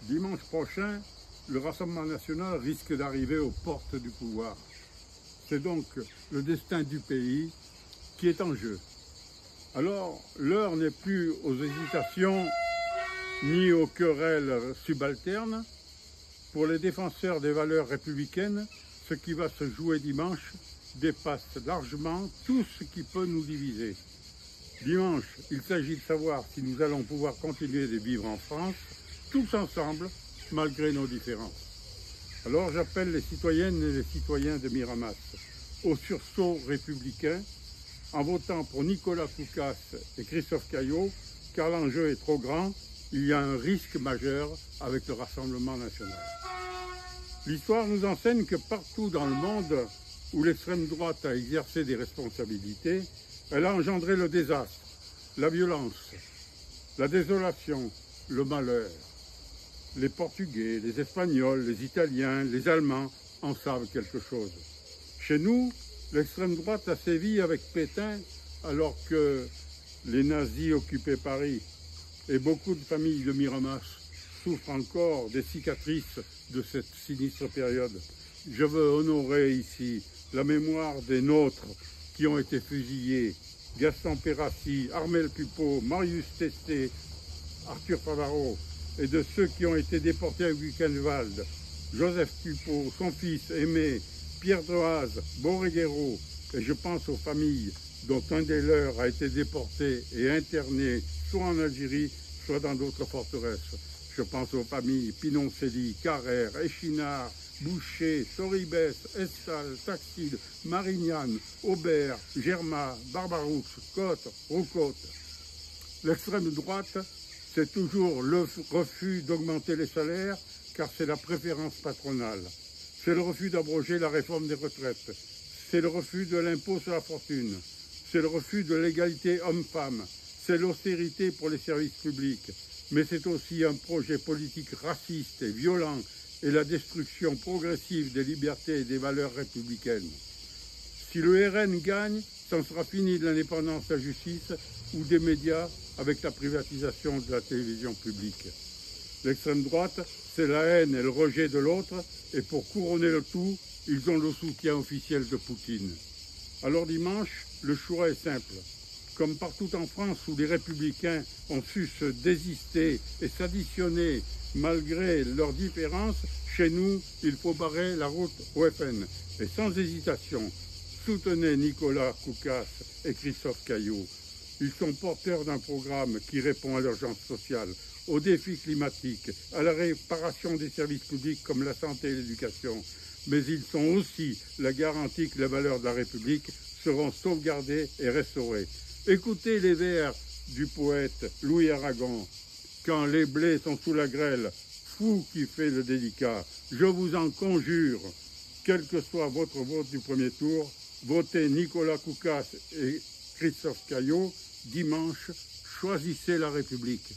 Dimanche prochain, le Rassemblement national risque d'arriver aux portes du pouvoir. C'est donc le destin du pays qui est en jeu. Alors, l'heure n'est plus aux hésitations ni aux querelles subalternes. Pour les défenseurs des valeurs républicaines, ce qui va se jouer dimanche dépasse largement tout ce qui peut nous diviser. Dimanche, il s'agit de savoir si nous allons pouvoir continuer de vivre en France, tous ensemble, malgré nos différences. Alors j'appelle les citoyennes et les citoyens de Miramas au sursaut républicain en votant pour Nicolas Koukas et Christophe Caillot, car l'enjeu est trop grand, il y a un risque majeur avec le Rassemblement national. L'histoire nous enseigne que partout dans le monde où l'extrême droite a exercé des responsabilités, elle a engendré le désastre, la violence, la désolation, le malheur. Les Portugais, les Espagnols, les Italiens, les Allemands en savent quelque chose. Chez nous, l'extrême droite a sévi avec Pétain alors que les nazis occupaient Paris. Et beaucoup de familles de Miramas souffrent encore des cicatrices de cette sinistre période. Je veux honorer ici la mémoire des nôtres qui ont été fusillés. Gaston Perassi, Armel Pupo, Marius Testé, Arthur Favaro, et de ceux qui ont été déportés à Buchenwald, Joseph Pupo, son fils Aimé, Pierre Droaz, Borreguero, et je pense aux familles dont un des leurs a été déporté et interné soit en Algérie, soit dans d'autres forteresses. Je pense aux familles Pinoncelli, Carrère, Échinard, Boucher, Soribès, Estal, Taxil, Marignane, Aubert, Germain, Barbaroux, Côte, Roucotte. L'extrême droite, c'est toujours le refus d'augmenter les salaires, car c'est la préférence patronale. C'est le refus d'abroger la réforme des retraites. C'est le refus de l'impôt sur la fortune. C'est le refus de l'égalité homme-femme. C'est l'austérité pour les services publics. Mais c'est aussi un projet politique raciste et violent et la destruction progressive des libertés et des valeurs républicaines. Si le RN gagne, c'en sera fini de l'indépendance de la justice ou des médias avec la privatisation de la télévision publique. L'extrême droite, c'est la haine et le rejet de l'autre, et pour couronner le tout, ils ont le soutien officiel de Poutine. Alors dimanche, le choix est simple. Comme partout en France où les républicains ont su se désister et s'additionner malgré leurs différences, chez nous, il faut barrer la route au FN. Et sans hésitation, soutenez Nicolas Koukas et Christophe Caillot. Ils sont porteurs d'un programme qui répond à l'urgence sociale, aux défis climatiques, à la réparation des services publics comme la santé et l'éducation. Mais ils sont aussi la garantie que les valeurs de la République seront sauvegardées et restaurées. Écoutez les vers du poète Louis Aragon. Quand les blés sont sous la grêle, fou qui fait le délicat, je vous en conjure, quel que soit votre vote du premier tour, votez Nicolas Koukas et Christophe Caillot. Dimanche, choisissez la République.